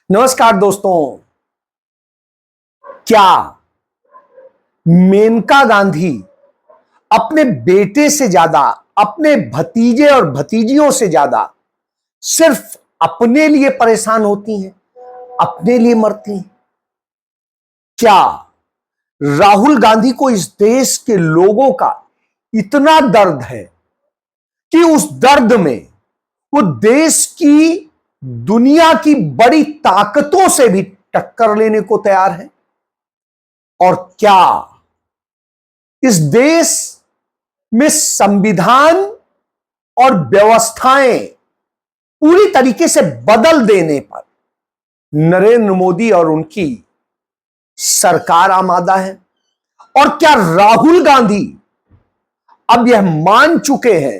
नमस्कार दोस्तों। क्या मेनका गांधी अपने बेटे से ज्यादा, अपने भतीजे और भतीजियों से ज्यादा सिर्फ अपने लिए परेशान होती हैं, अपने लिए मरती हैं? क्या राहुल गांधी को इस देश के लोगों का इतना दर्द है कि उस दर्द में वो देश की, दुनिया की बड़ी ताकतों से भी टक्कर लेने को तैयार है? और क्या इस देश में संविधान और व्यवस्थाएं पूरी तरीके से बदल देने पर नरेंद्र मोदी और उनकी सरकार आमादा है? और क्या राहुल गांधी अब यह मान चुके हैं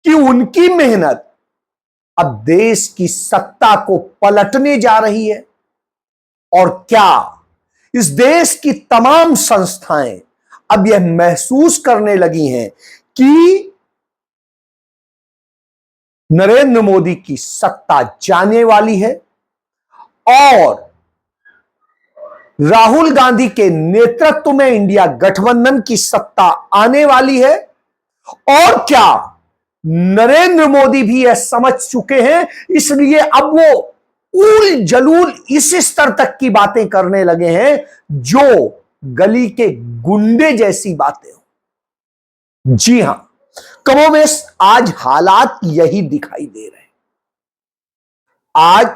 कि उनकी मेहनत अब देश की सत्ता को पलटने जा रही है? और क्या इस देश की तमाम संस्थाएं अब यह महसूस करने लगी हैं कि नरेंद्र मोदी की सत्ता जाने वाली है और राहुल गांधी के नेतृत्व में इंडिया गठबंधन की सत्ता आने वाली है? और क्या नरेंद्र मोदी भी यह समझ चुके हैं, इसलिए अब वो उल जलूल इस स्तर तक की बातें करने लगे हैं जो गली के गुंडे जैसी बातें हो? जी हां, कमोबेश आज हालात यही दिखाई दे रहे हैं। आज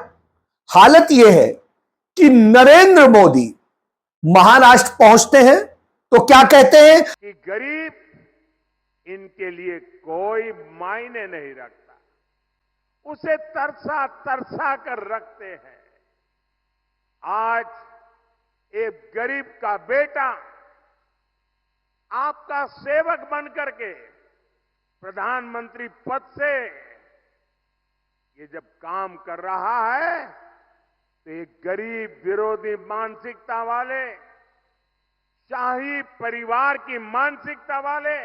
हालत यह है कि नरेंद्र मोदी महाराष्ट्र पहुंचते हैं तो क्या कहते हैं कि गरीब इनके लिए कोई मायने नहीं रखता, उसे तरसा तरसा कर रखते हैं। आज एक गरीब का बेटा आपका सेवक बनकर के प्रधानमंत्री पद से ये जब काम कर रहा है तो एक गरीब विरोधी मानसिकता वाले, शाही परिवार की मानसिकता वाले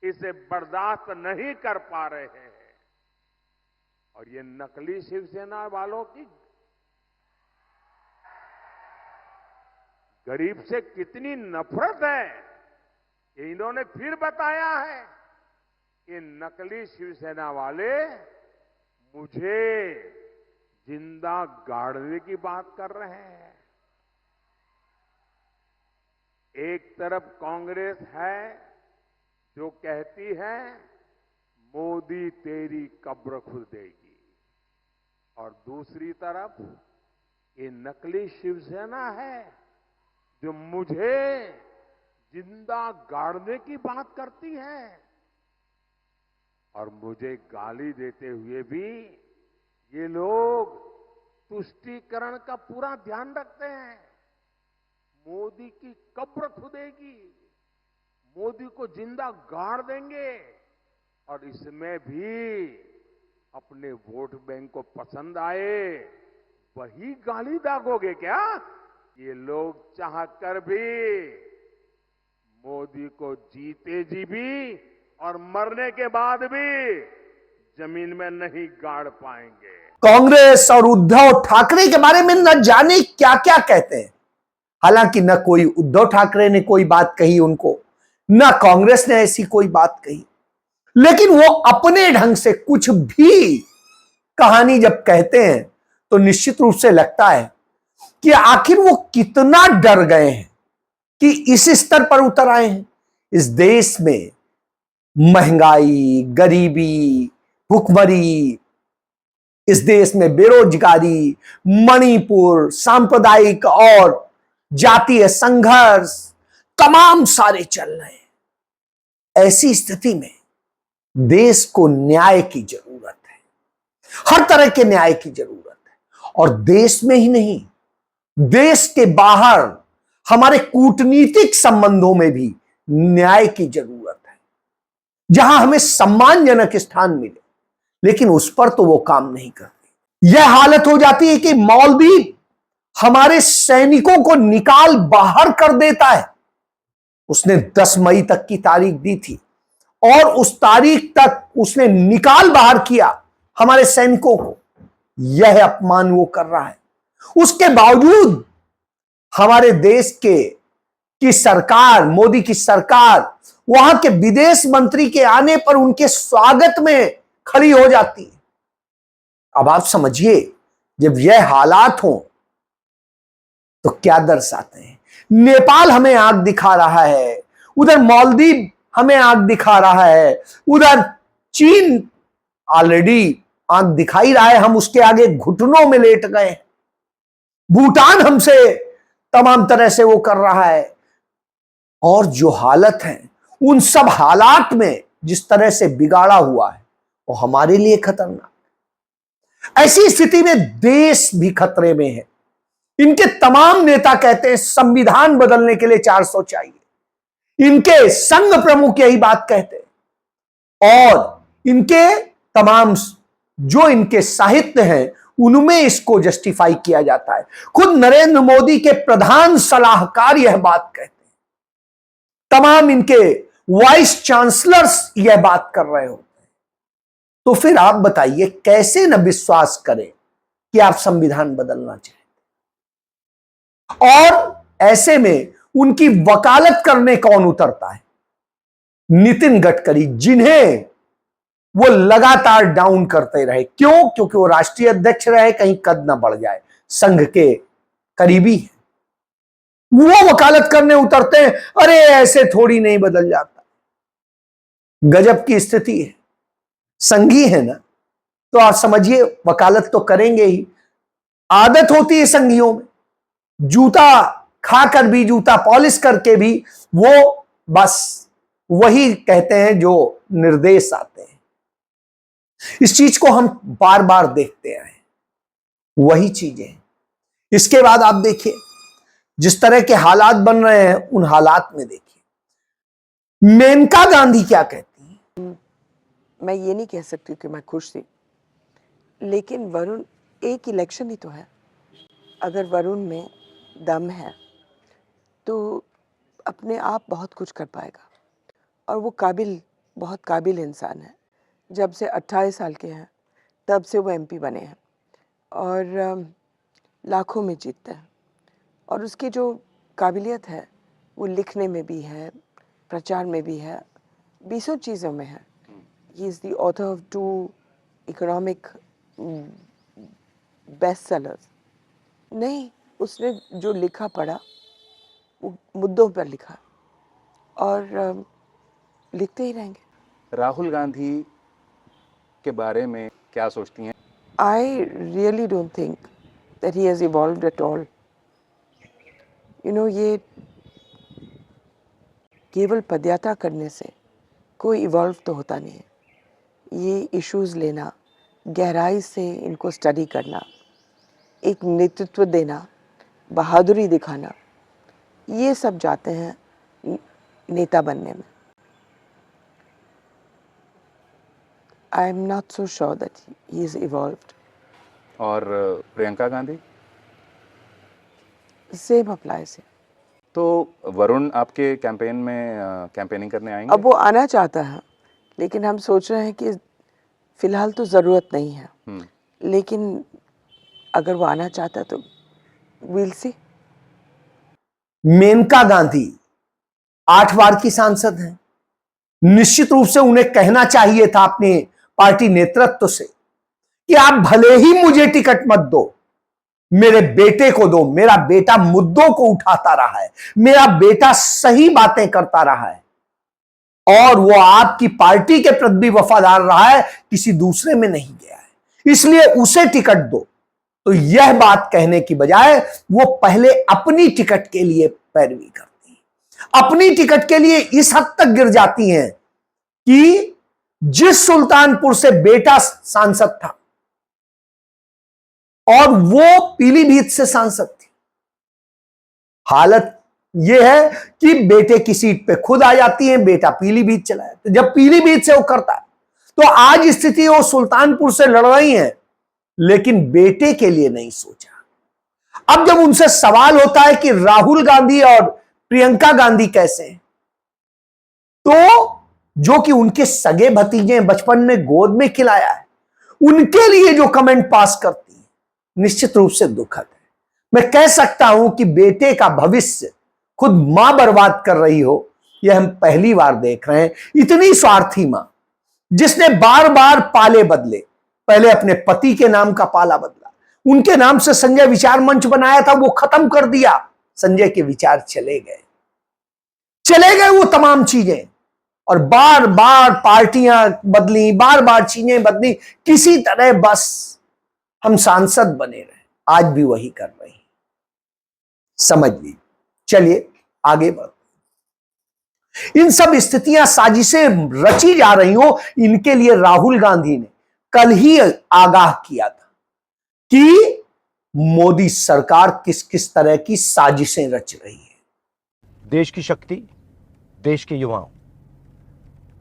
इसे बर्दाश्त नहीं कर पा रहे हैं। और ये नकली शिवसेना वालों की गरीब से कितनी नफरत है, ये इन्होंने फिर बताया है। ये नकली शिवसेना वाले मुझे जिंदा गाड़ने की बात कर रहे हैं। एक तरफ कांग्रेस है जो कहती है मोदी तेरी कब्र खुद देगी, और दूसरी तरफ ये नकली शिवसेना है जो मुझे जिंदा गाड़ने की बात करती है और मुझे गाली देते हुए भी ये लोग तुष्टीकरण का पूरा ध्यान रखते हैं। मोदी की कब्र खुदेगी, मोदी को जिंदा गाड़ देंगे, और इसमें भी अपने वोट बैंक को पसंद आए वही गाली दागोगे क्या? ये लोग चाहकर भी मोदी को जीते जी भी और मरने के बाद भी जमीन में नहीं गाड़ पाएंगे। कांग्रेस और उद्धव ठाकरे के बारे में न जाने क्या क्या कहते हैं। हालांकि न कोई उद्धव ठाकरे ने कोई बात कही उनको, न कांग्रेस ने ऐसी कोई बात कही, लेकिन वो अपने ढंग से कुछ भी कहानी जब कहते हैं तो निश्चित रूप से लगता है कि आखिर वो कितना डर गए हैं कि इस स्तर पर उतर आए हैं। इस देश में महंगाई, गरीबी, भुखमरी, इस देश में बेरोजगारी, मणिपुर, सांप्रदायिक और जातीय संघर्ष, तमाम सारे चल रहे हैं। ऐसी स्थिति में देश को न्याय की जरूरत है, हर तरह के न्याय की जरूरत है। और देश में ही नहीं, देश के बाहर हमारे कूटनीतिक संबंधों में भी न्याय की जरूरत है, जहां हमें सम्मानजनक स्थान मिले, लेकिन उस पर तो वो काम नहीं करते। यह हालत हो जाती है कि मौलवी हमारे सैनिकों को निकाल बाहर कर देता है। उसने 10 मई तक की तारीख दी थी और उस तारीख तक उसने निकाल बाहर किया हमारे सैनिकों को। यह अपमान वो कर रहा है। उसके बावजूद हमारे देश की सरकार, मोदी की सरकार, वहां के विदेश मंत्री के आने पर उनके स्वागत में खड़ी हो जाती है। अब आप समझिए, जब यह हालात हो तो क्या दर्शाते हैं। नेपाल हमें आंख दिखा रहा है, उधर मालदीव हमें आंख दिखा रहा है, उधर चीन ऑलरेडी आंख दिखाई रहा है, हम उसके आगे घुटनों में लेट गए हैं। भूटान हमसे तमाम तरह से वो कर रहा है। और जो हालत है, उन सब हालात में जिस तरह से बिगाड़ा हुआ है वो हमारे लिए खतरनाक। ऐसी स्थिति में देश भी खतरे में है। इनके तमाम नेता कहते हैं संविधान बदलने के लिए 400 चाहिए। इनके संघ प्रमुख यही बात कहते हैं और इनके तमाम जो इनके साहित्य हैं उनमें इसको जस्टिफाई किया जाता है। खुद नरेंद्र मोदी के प्रधान सलाहकार यह बात कहते हैं, तमाम इनके वाइस चांसलर्स यह बात कर रहे होते हैं। तो फिर आप बताइए कैसे न विश्वास करें कि आप संविधान बदलना चाहते। और ऐसे में उनकी वकालत करने कौन उतरता है? नितिन गडकरी, जिन्हें वो लगातार डाउन करते रहे। क्यों? क्योंकि वो राष्ट्रीय अध्यक्ष रहे, कहीं कद ना बढ़ जाए, संघ के करीबी है। वो वकालत करने उतरते हैं, अरे ऐसे थोड़ी नहीं बदल जाता। गजब की स्थिति है। संघी है ना, तो आप समझिए वकालत तो करेंगे ही। आदत होती है संघियों में, जूता खाकर भी, जूता पॉलिश करके भी वो बस वही कहते हैं जो निर्देश आते हैं। इस चीज को हम बार बार देखते आए, वही चीजें। इसके बाद आप देखिए जिस तरह के हालात बन रहे हैं, उन हालात में देखिए मेनका गांधी क्या कहती हैं। मैं ये नहीं कह सकती कि मैं खुश थी, लेकिन वरुण, एक इलेक्शन ही तो है। अगर वरुण में दम है तो अपने आप बहुत कुछ कर पाएगा। और वो बहुत काबिल इंसान है। जब से 28 साल के हैं तब से वो एमपी बने हैं और लाखों में जीतते हैं। और उसकी जो काबिलियत है वो लिखने में भी है, प्रचार में भी है, बीसों चीज़ों में है। He is the author of 2 economic best sellers. नहीं, उसने जो लिखा पढ़ा वो मुद्दों पर लिखा और लिखते ही रहेंगे। राहुल गांधी के बारे में क्या सोचती हैं? I really don't think that he has evolved at all. You know, ये केवल पदयात्रा करने से कोई इवॉल्व तो होता नहीं है। ये इश्यूज लेना, गहराई से इनको स्टडी करना, एक नेतृत्व देना, बहादुरी दिखाना, ये सब जाते हैं नेता बनने में। I am not so sure that he is evolved. और Priyanka Gandhi? Same applies here. तो वरुण आपके कैंपेन में कैंपेनिंग करने आएंगे? अब वो आना चाहता है, लेकिन हम सोच रहे हैं कि फिलहाल तो ज़रूरत नहीं है, लेकिन अगर वो आना चाहता है तो we'll see. मेनका गांधी 8 बार की सांसद हैं। निश्चित रूप से उन्हें कहना चाहिए था अपने पार्टी नेतृत्व से कि आप भले ही मुझे टिकट मत दो, मेरे बेटे को दो। मेरा बेटा मुद्दों को उठाता रहा है, मेरा बेटा सही बातें करता रहा है और वो आपकी पार्टी के प्रति भी वफादार रहा है, किसी दूसरे में नहीं गया है, इसलिए उसे टिकट दो। तो यह बात कहने की बजाय वो पहले अपनी टिकट के लिए पैरवी करती है, अपनी टिकट के लिए इस हद तक गिर जाती हैं कि जिस सुल्तानपुर से बेटा सांसद था और वो पीलीभीत से सांसद थी, हालत यह है कि बेटे की सीट पे खुद आ जाती है, बेटा पीलीभीत चला जाता है। जब पीलीभीत से वो करता है तो आज स्थिति वो सुल्तानपुर से लड़ रही है, लेकिन बेटे के लिए नहीं सोचा। अब जब उनसे सवाल होता है कि राहुल गांधी और प्रियंका गांधी कैसे हैं, तो जो कि उनके सगे भतीजे बचपन में गोद में खिलाया है, उनके लिए जो कमेंट पास करती, निश्चित रूप से दुखद है। मैं कह सकता हूं कि बेटे का भविष्य खुद मां बर्बाद कर रही हो, यह हम पहली बार देख रहे हैं। इतनी स्वार्थी मां, जिसने बार बार पाले बदले, पहले अपने पति के नाम का पाला बदला, उनके नाम से संजय विचार मंच बनाया था, वो खत्म कर दिया। संजय के विचार चले गए वो तमाम चीजें, और बार बार पार्टियां बदली, बार बार चीजें बदली, किसी तरह बस हम सांसद बने रहे। आज भी वही कर रही, समझ लीजिए। चलिए आगे बढ़। इन सब स्थितियां, साजिशें रची जा रही हो, इनके लिए राहुल गांधी ने कल ही आगाह किया था कि मोदी सरकार किस किस तरह की साजिशें रच रही है। देश की शक्ति, देश के युवाओं,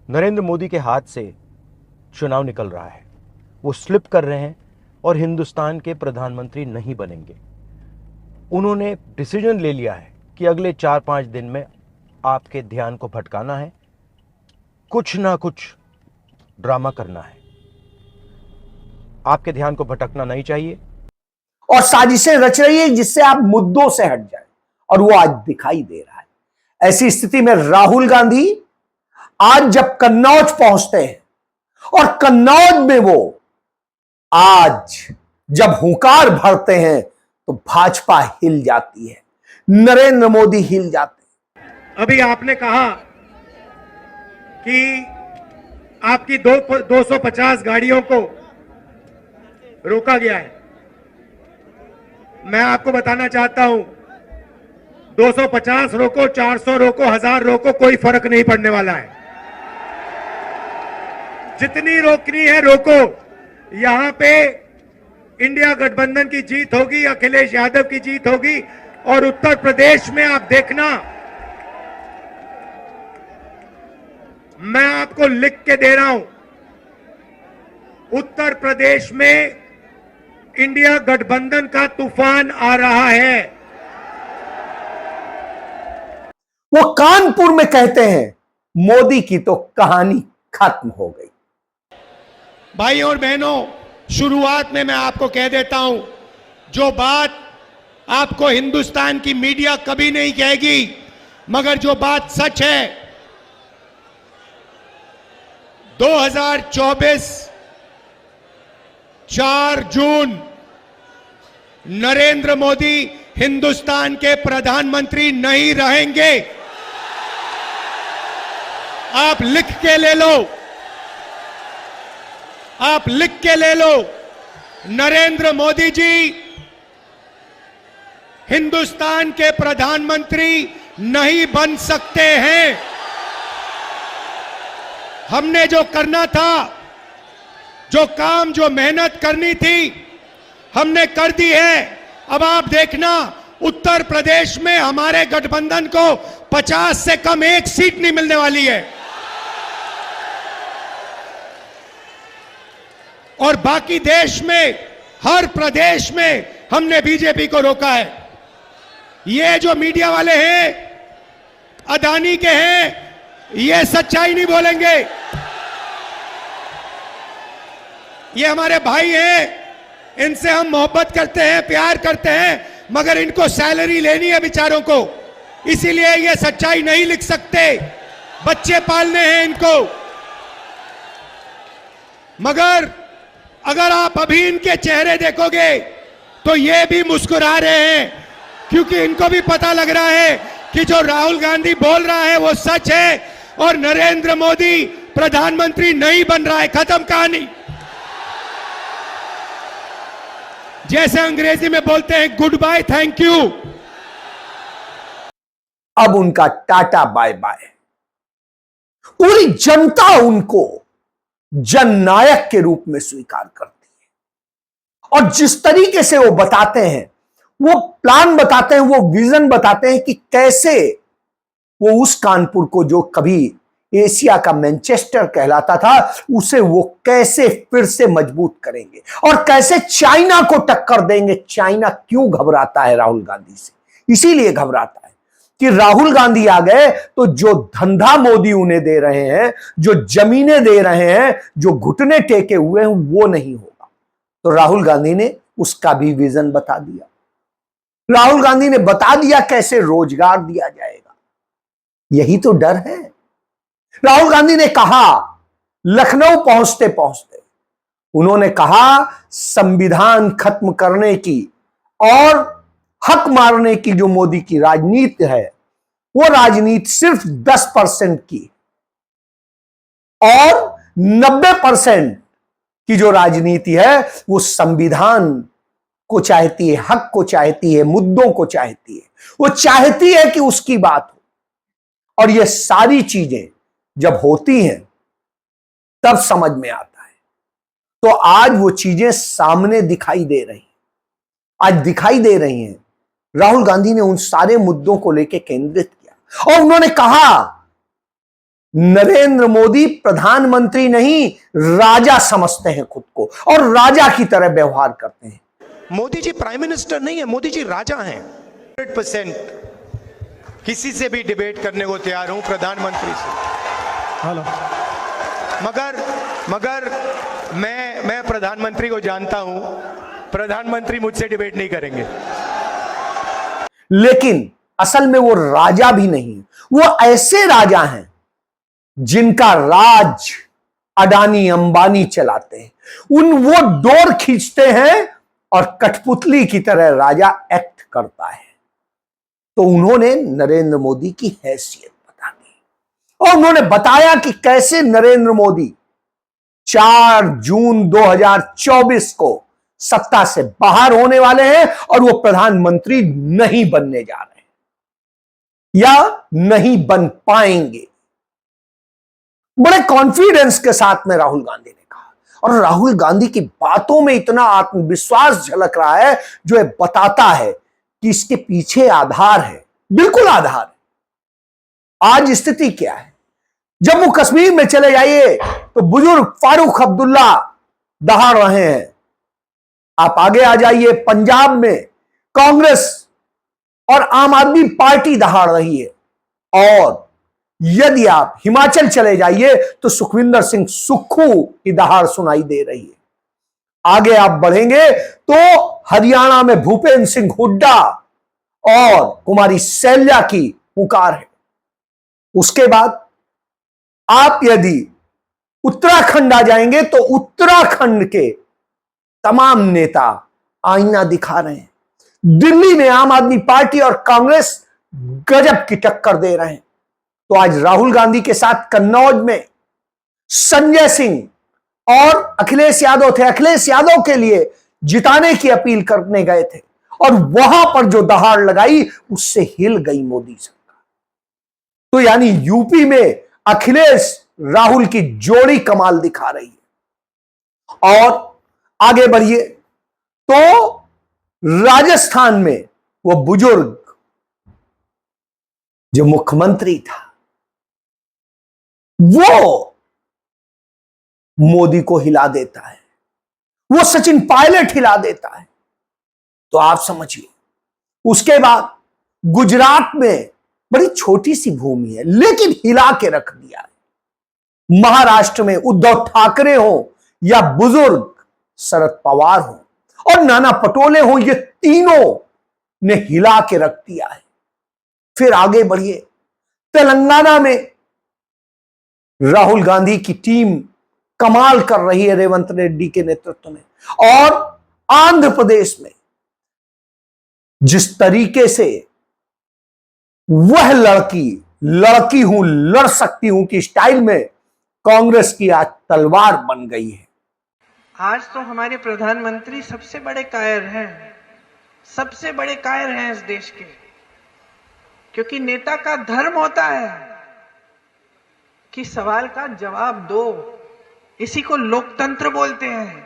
नरेंद्र मोदी के हाथ से चुनाव निकल रहा है। वो स्लिप कर रहे हैं और हिंदुस्तान के प्रधानमंत्री नहीं बनेंगे। उन्होंने डिसीजन ले लिया है कि अगले 4-5 दिन में आपके ध्यान को भटकाना है, कुछ ना कुछ ड्रामा करना है। आपके ध्यान को भटकना नहीं चाहिए। और साजिशें रच रही है जिससे आप मुद्दों से हट जाए, और वो आज दिखाई दे रहा है। ऐसी स्थिति में राहुल गांधी आज जब कन्नौज पहुंचते हैं, और कन्नौज में वो आज जब हुंकार भरते हैं, तो भाजपा हिल जाती है, नरेंद्र मोदी हिल जाते हैं। अभी आपने कहा कि आपकी 250 गाड़ियों को रोका गया है। मैं आपको बताना चाहता हूं, 250 रोको, 400 रोको, 1000 रोको, कोई फर्क नहीं पड़ने वाला है। जितनी रोकनी है रोको। यहां पे इंडिया गठबंधन की जीत होगी, अखिलेश यादव की जीत होगी। और उत्तर प्रदेश में आप देखना, मैं आपको लिख के दे रहा हूं, उत्तर प्रदेश में इंडिया गठबंधन का तूफान आ रहा है। वो कानपुर में कहते हैं मोदी की तो कहानी खत्म हो गई। भाई और बहनों, शुरुआत में मैं आपको कह देता हूं, जो बात आपको हिंदुस्तान की मीडिया कभी नहीं कहेगी, मगर जो बात सच है, 2024 4 जून नरेंद्र मोदी हिंदुस्तान के प्रधानमंत्री नहीं रहेंगे। आप लिख के ले लो, आप लिख के ले लो, नरेंद्र मोदी जी हिंदुस्तान के प्रधानमंत्री नहीं बन सकते हैं। हमने जो करना था, जो काम, जो मेहनत करनी थी, हमने कर दी है। अब आप देखना, उत्तर प्रदेश में हमारे गठबंधन को 50 से कम एक सीट नहीं मिलने वाली है, और बाकी देश में हर प्रदेश में हमने बीजेपी को रोका है। ये जो मीडिया वाले हैं, अदानी के हैं, ये सच्चाई नहीं बोलेंगे। ये हमारे भाई हैं, इनसे हम मोहब्बत करते हैं, प्यार करते हैं, मगर इनको सैलरी लेनी है बेचारों को, इसीलिए ये सच्चाई नहीं लिख सकते। बच्चे पालने हैं इनको। मगर अगर आप अभी इनके चेहरे देखोगे तो ये भी मुस्कुरा रहे हैं, क्योंकि इनको भी पता लग रहा है कि जो राहुल गांधी बोल रहा है वो सच है, और नरेंद्र मोदी प्रधानमंत्री नहीं बन रहा है। खत्म कहानी। जैसे अंग्रेजी में बोलते हैं, गुड बाय, थैंक यू। अब उनका टाटा बाय बाय। पूरी जनता उनको जननायक के रूप में स्वीकार करती है, और जिस तरीके से वो बताते हैं, वो प्लान बताते हैं, वो विजन बताते हैं कि कैसे वो उस कानपुर को, जो कभी एशिया का मैनचेस्टर कहलाता था, उसे वो कैसे फिर से मजबूत करेंगे और कैसे चाइना को टक्कर देंगे। चाइना क्यों घबराता है राहुल गांधी से? इसीलिए घबराता है कि राहुल गांधी आ गए तो जो धंधा मोदी उन्हें दे रहे हैं, जो जमीनें दे रहे हैं, जो घुटने टेके हुए हैं, वो नहीं होगा। तो राहुल गांधी ने उसका भी विजन बता दिया। राहुल गांधी ने बता दिया कैसे रोजगार दिया जाएगा। यही तो डर है। राहुल गांधी ने कहा लखनऊ पहुंचते पहुंचते, उन्होंने कहा संविधान खत्म करने की और हक मारने की जो मोदी की राजनीति है, वो राजनीति सिर्फ 10% की और 90% की जो राजनीति है वो संविधान को चाहती है, हक को चाहती है, मुद्दों को चाहती है। वो चाहती है कि उसकी बात हो। और ये सारी चीजें जब होती हैं तब समझ में आता है। तो आज वो चीजें सामने दिखाई दे रही, आज दिखाई दे रही हैं। राहुल गांधी ने उन सारे मुद्दों को लेकर केंद्रित किया और उन्होंने कहा नरेंद्र मोदी प्रधानमंत्री नहीं, राजा समझते हैं खुद को और राजा की तरह व्यवहार करते हैं। मोदी जी प्राइम मिनिस्टर नहीं है, मोदी जी राजा हैं। 100% किसी से भी डिबेट करने को तैयार हूं, प्रधानमंत्री से। हेलो, मगर मैं प्रधानमंत्री को जानता हूं, प्रधानमंत्री मुझसे डिबेट नहीं करेंगे। लेकिन असल में वो राजा भी नहीं, वो ऐसे राजा हैं जिनका राज अडानी अंबानी चलाते हैं। वो डोर खींचते हैं और कठपुतली की तरह राजा एक्ट करता है। तो उन्होंने नरेंद्र मोदी की हैसियत बता दी और उन्होंने बताया कि कैसे नरेंद्र मोदी 4 जून 2024 को सत्ता से बाहर होने वाले हैं और वो प्रधानमंत्री नहीं बनने जा रहे हैं या नहीं बन पाएंगे। बड़े कॉन्फिडेंस के साथ में राहुल गांधी ने कहा और राहुल गांधी की बातों में इतना आत्मविश्वास झलक रहा है जो ये बताता है कि इसके पीछे आधार है, बिल्कुल आधार है। आज स्थिति क्या है? जम्मू कश्मीर में चले जाइए तो बुजुर्ग फारूक अब्दुल्ला दहाड़ रहे हैं। आप आगे आ जाइए, पंजाब में कांग्रेस और आम आदमी पार्टी दहाड़ रही है। और यदि आप हिमाचल चले जाइए तो सुखविंदर सिंह सुक्खू की दहाड़ सुनाई दे रही है। आगे आप बढ़ेंगे तो हरियाणा में भूपेंद्र सिंह हुड्डा और कुमारी शैलजा की पुकार है। उसके बाद आप यदि उत्तराखंड आ जाएंगे तो उत्तराखंड के तमाम नेता आईना दिखा रहे हैं। दिल्ली में आम आदमी पार्टी और कांग्रेस गजब की टक्कर दे रहे हैं। तो आज राहुल गांधी के साथ कन्नौज में संजय सिंह और अखिलेश यादव थे। अखिलेश यादव के लिए जिताने की अपील करने गए थे और वहां पर जो दहाड़ लगाई उससे हिल गई मोदी सरकार। तो यानी यूपी में अखिलेश राहुल की जोड़ी कमाल दिखा रही है। और आगे बढ़िए तो राजस्थान में वो बुजुर्ग जो मुख्यमंत्री था वो मोदी को हिला देता है, वो सचिन पायलट हिला देता है। तो आप समझिए। उसके बाद गुजरात में बड़ी छोटी सी भूमि है लेकिन हिला के रख दिया है। महाराष्ट्र में उद्धव ठाकरे हो या बुजुर्ग शरद पवार हो और नाना पटोले हो, ये तीनों ने हिला के रख दिया है। फिर आगे बढ़िए, तेलंगाना में राहुल गांधी की टीम कमाल कर रही है रेवंत रेड्डी के नेतृत्व में। और आंध्र प्रदेश में जिस तरीके से वह लड़की हूं लड़ सकती हूं की स्टाइल में कांग्रेस की आज तलवार बन गई है। आज तो हमारे प्रधानमंत्री सबसे बड़े कायर हैं, सबसे बड़े कायर हैं इस देश के। क्योंकि नेता का धर्म होता है कि सवाल का जवाब दो। इसी को लोकतंत्र बोलते हैं।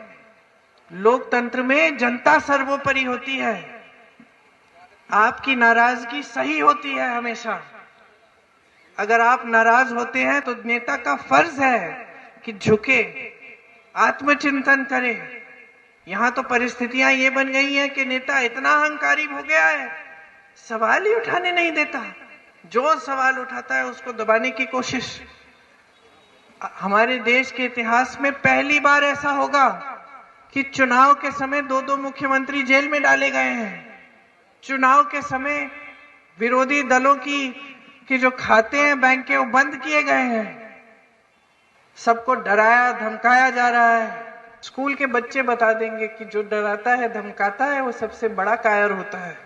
लोकतंत्र में जनता सर्वोपरि होती है। आपकी नाराजगी सही होती है हमेशा। अगर आप नाराज होते हैं तो नेता का फर्ज है कि झुके, आत्मचिंतन करे। यहां तो परिस्थितियां ये बन गई हैं कि नेता इतना अहंकारी हो गया है, सवाल ही उठाने नहीं देता। जो सवाल उठाता है उसको दबाने की कोशिश। हमारे देश के इतिहास में पहली बार ऐसा होगा कि चुनाव के समय 2-2 मुख्यमंत्री जेल में डाले गए हैं। चुनाव के समय विरोधी दलों की जो खाते हैं बैंक के, वो बंद किए गए हैं। सबको डराया धमकाया जा रहा है। स्कूल के बच्चे बता देंगे कि जो डराता है धमकाता है वो सबसे बड़ा कायर होता है,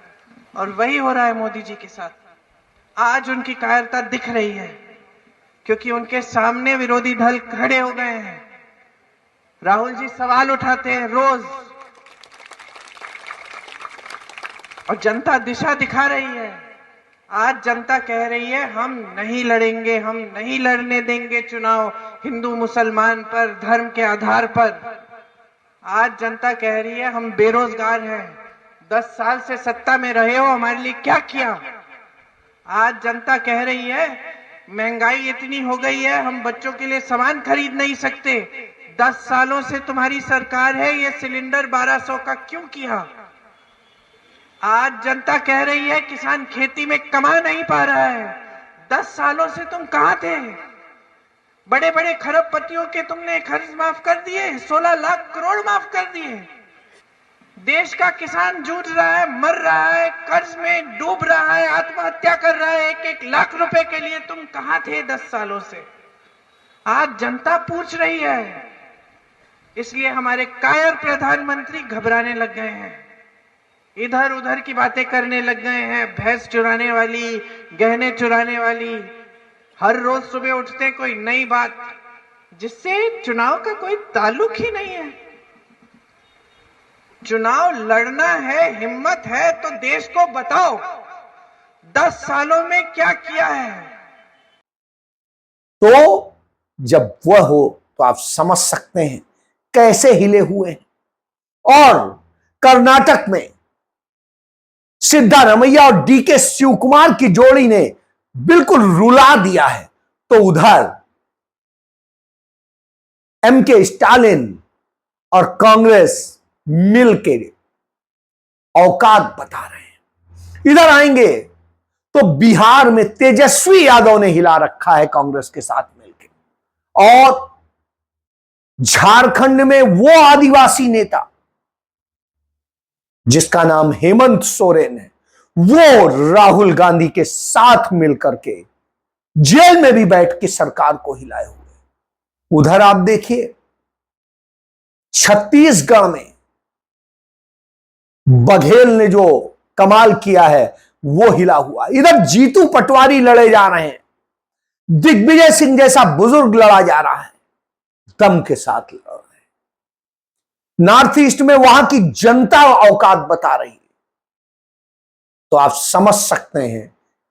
और वही हो रहा है मोदी जी के साथ। आज उनकी कायरता दिख रही है क्योंकि उनके सामने विरोधी दल खड़े हो गए हैं। राहुल जी सवाल उठाते हैं रोज, और जनता दिशा दिखा रही है। आज जनता कह रही है हम नहीं लड़ेंगे, हम नहीं लड़ने देंगे चुनाव हिंदू मुसलमान पर, धर्म के आधार पर। आज जनता कह रही है हम बेरोजगार हैं, 10 साल से सत्ता में रहे हो, हमारे लिए क्या किया। आज जनता कह रही है महंगाई इतनी हो गई है हम बच्चों के लिए सामान खरीद नहीं सकते, 10 सालों से तुम्हारी सरकार है, ये सिलेंडर 1200 का क्यों किया। आज जनता कह रही है किसान खेती में कमा नहीं पा रहा है, 10 सालों से तुम कहां थे। बड़े बड़े खरबपतियों के तुमने कर्ज माफ कर दिए, 16 लाख करोड़ माफ कर दिए। देश का किसान जूझ रहा है, मर रहा है, कर्ज में डूब रहा है, आत्महत्या कर रहा है 1-1 लाख रुपए के लिए, तुम कहां थे 10 सालों से। आज जनता पूछ रही है, इसलिए हमारे कायर प्रधानमंत्री घबराने लग गए हैं, इधर उधर की बातें करने लग गए हैं, भैंस चुराने वाली, गहने चुराने वाली। हर रोज सुबह उठते कोई नई बात जिससे चुनाव का कोई ताल्लुक ही नहीं है। चुनाव लड़ना है, हिम्मत है तो देश को बताओ 10 सालों में क्या किया है। तो जब वह हो तो आप समझ सकते हैं कैसे हिले हुए हैं। और कर्नाटक में सिद्धारमैया और डीके शिवकुमार की जोड़ी ने बिल्कुल रुला दिया है, तो उधर एमके स्टालिन और कांग्रेस मिलके औकात बता रहे हैं। इधर आएंगे तो बिहार में तेजस्वी यादव ने हिला रखा है कांग्रेस के साथ मिलकर, और झारखंड में वो आदिवासी नेता जिसका नाम हेमंत सोरेन है, वो राहुल गांधी के साथ मिलकर के जेल में भी बैठ के सरकार को हिलाए हुए। उधर आप देखिए छत्तीसगढ़ में बघेल ने जो कमाल किया है वो हिला हुआ। इधर जीतू पटवारी लड़े जा रहे हैं, दिग्विजय सिंह जैसा बुजुर्ग लड़ा जा रहा है, दम के साथ लड़ रहे हैं। नॉर्थ ईस्ट में वहां की जनता औकात बता रही है। तो आप समझ सकते हैं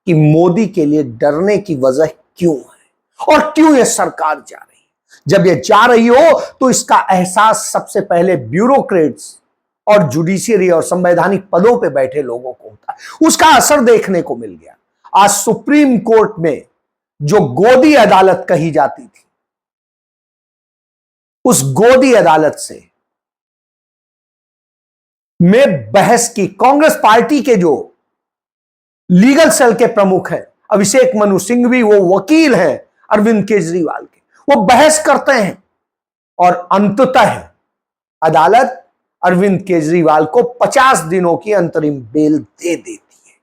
कि मोदी के लिए डरने की वजह क्यों है और क्यों यह सरकार जा रही है। जब यह जा रही हो तो इसका एहसास सबसे पहले ब्यूरोक्रेट्स और जुडिशियरी और संवैधानिक पदों पे बैठे लोगों को होता है। उसका असर देखने को मिल गया। आज सुप्रीम कोर्ट में जो गोदी अदालत कही जाती थी, उस गोदी अदालत से में बहस की कांग्रेस पार्टी के जो लीगल सेल के प्रमुख हैं अभिषेक मनु सिंघवी, वो वकील हैं अरविंद केजरीवाल के, वो बहस करते हैं और अंततः अदालत अरविंद केजरीवाल को 50 दिनों की अंतरिम बेल दे देती है।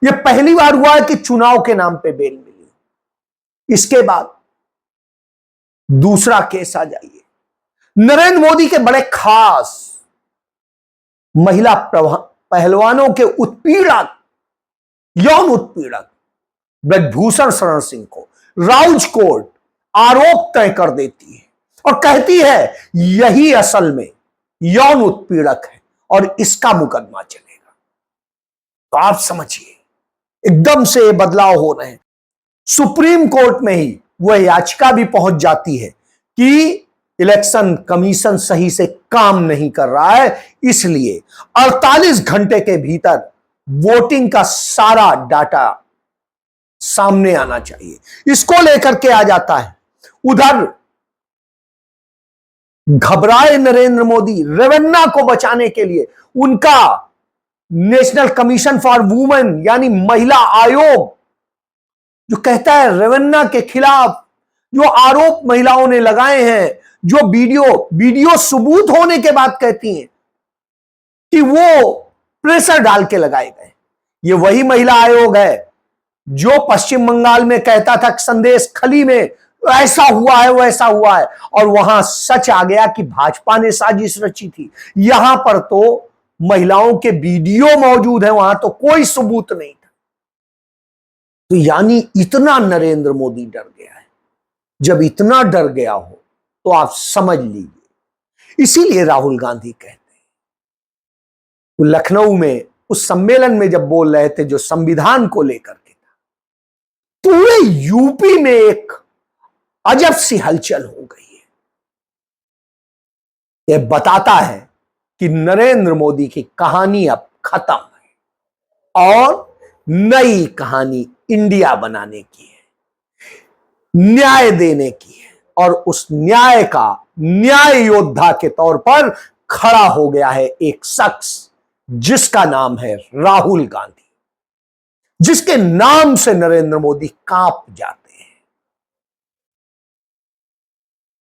यह पहली बार हुआ है कि चुनाव के नाम पे बेल मिली। इसके बाद दूसरा केस आ जाइए, नरेंद्र मोदी के बड़े खास महिला पहलवानों के उत्पीड़क, यौन उत्पीड़क ब्रजभूषण शरण सिंह को राउज कोर्ट आरोप तय कर देती है और कहती है यही असल में यौन उत्पीड़क है और इसका मुकदमा चलेगा। तो आप समझिए एकदम से ये बदलाव हो रहे हैं। सुप्रीम कोर्ट में ही वह याचिका भी पहुंच जाती है कि इलेक्शन कमीशन सही से काम नहीं कर रहा है, इसलिए 48 घंटे के भीतर वोटिंग का सारा डाटा सामने आना चाहिए। इसको लेकर के आ जाता है। उधर घबराए नरेंद्र मोदी, रेवन्ना को बचाने के लिए उनका नेशनल कमीशन फॉर वुमेन यानी महिला आयोग जो कहता है रेवन्ना के खिलाफ जो आरोप महिलाओं ने लगाए हैं, जो वीडियो सबूत होने के बाद कहती हैं कि वो प्रेशर डाल के लगाए गए। ये वही महिला आयोग है जो पश्चिम बंगाल में कहता था संदेश खली में ऐसा हुआ है वैसा हुआ है, और वहां सच आ गया कि भाजपा ने साजिश रची थी। यहां पर तो महिलाओं के वीडियो मौजूद है, वहां तो कोई सबूत नहीं था। तो यानी इतना नरेंद्र मोदी डर गया है। जब इतना डर गया हो तो आप समझ लीजिए, इसीलिए राहुल गांधी कहते हैं, वो लखनऊ में उस सम्मेलन में जब बोल रहे थे जो संविधान को लेकर के था, पूरे यूपी में एक अजब सी हलचल हो गई है। यह बताता है कि नरेंद्र मोदी की कहानी अब खत्म है और नई कहानी इंडिया बनाने की है, न्याय देने की है, और उस न्याय का न्याय योद्धा के तौर पर खड़ा हो गया है एक शख्स जिसका नाम है राहुल गांधी, जिसके नाम से नरेंद्र मोदी कांप जाते हैं।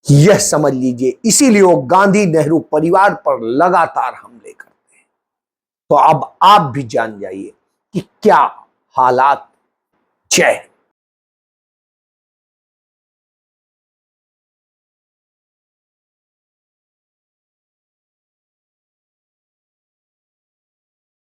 यह समझ लीजिए, इसीलिए वो गांधी नेहरू परिवार पर लगातार हमले करते हैं। तो अब आप भी जान जाइए कि क्या हालात। जय हिंद।